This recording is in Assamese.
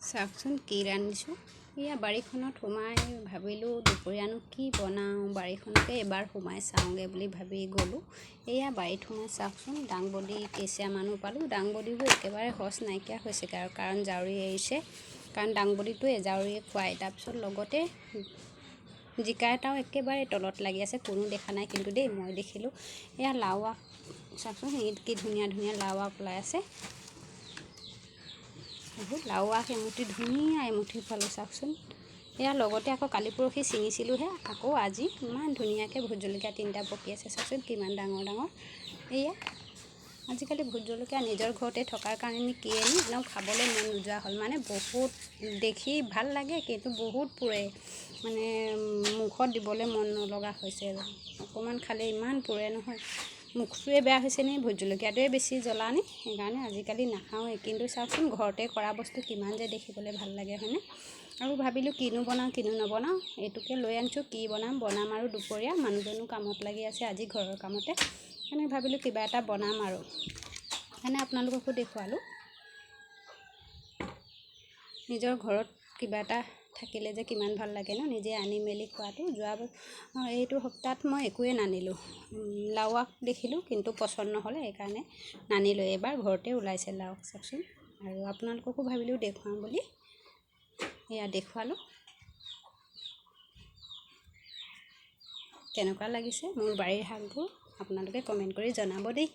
চাওকচোন কি ৰান্ধিছোঁ। এয়া বাৰীখনত সোমাই ভাবিলোঁ দুপৰীয়ানো কি বনাওঁ, বাৰীখনকে এবাৰ সোমাই চাওঁগৈ বুলি ভাবি গ'লোঁ। এয়া বাৰীত সোমাই চাওকচোন, দাংবডি কেইচিয়ামানো পালোঁ। দাংবডিবোৰ একেবাৰে সচ নাইকিয়া হৈছেগৈ আৰু কাৰণ জাউৰী এৰিছে, কাৰণ দাংবডিটো জাউৰীয়ে খুৱায়। তাৰপিছত লগতে জিকা এটাও একেবাৰে তলত লাগি আছে, কোনো দেখা নাই কিন্তু দেই, মই দেখিলোঁ। এয়া লাও আগ চাওকচোন, কি ধুনীয়া ধুনীয়া লাও আগ ওলাই আছে। বহুত লাও আগ এমুঠি, ধুনীয়া এমুঠি পালোঁ চাওকচোন। এয়া লগতে আকৌ কালি পৰহি ছিঙিছিলোঁহে, আকৌ আজি ইমান ধুনীয়াকৈ ভোট জলকীয়া 3টা পকি আছে চাওকচোন, কিমান ডাঙৰ ডাঙৰ। এয়া আজিকালি ভোট জলকীয়া নিজৰ ঘৰতে থকাৰ কাৰণে কিয়েনি একদম খাবলৈ মন নোযোৱা হ'ল। মানে বহুত দেখি ভাল লাগে কিন্তু বহুত পুৰে, মানে মুখত দিবলৈ মন নলগা হৈছে। অকণমান খালে ইমান পুৰে নহয়, মুখটোৱে বেয়া হৈছে নি, ভোট জলকীয়াটোৱে বেছি জ্বলা নি, সেইকাৰণে আজিকালি নাখাওঁৱেই। কিন্তু চাওকচোন ঘৰতে কৰা বস্তু কিমান যে দেখিবলৈ ভাল লাগে হয়নে। আৰু ভাবিলোঁ কিনো বনাওঁ কিনো নবনাওঁ, এইটোকে লৈ আনিছোঁ, কি বনাম আৰু দুপৰীয়া মানুহজনো কামত লাগি আছে আজি ঘৰৰ কামতে, সেইকাৰণে ভাবিলোঁ কিবা এটা বনাম আৰু সেইকাৰণে আপোনালোককো দেখুৱালোঁ। নিজৰ ঘৰত কিবা এটা থাকিলে যে কিমান ভাল লাগে ন, নিজে আনি মেলি খোৱাটো। এইটো সপ্তাহত মই একোৱে নানিলোঁ, লাও আগ দেখিলোঁ কিন্তু পচন্দ নহ'লে, সেইকাৰণে নানিলোঁ। এইবাৰ ঘৰতে ওলাইছে লাও আগ চাওকচোন, আৰু আপোনালোককো ভাবিলোঁ দেখুৱাওঁ বুলি এয়া দেখুৱালোঁ। কেনেকুৱা লাগিছে মোৰ বাৰীৰ শাকবোৰ আপোনালোকে কমেণ্ট কৰি জনাব দেই।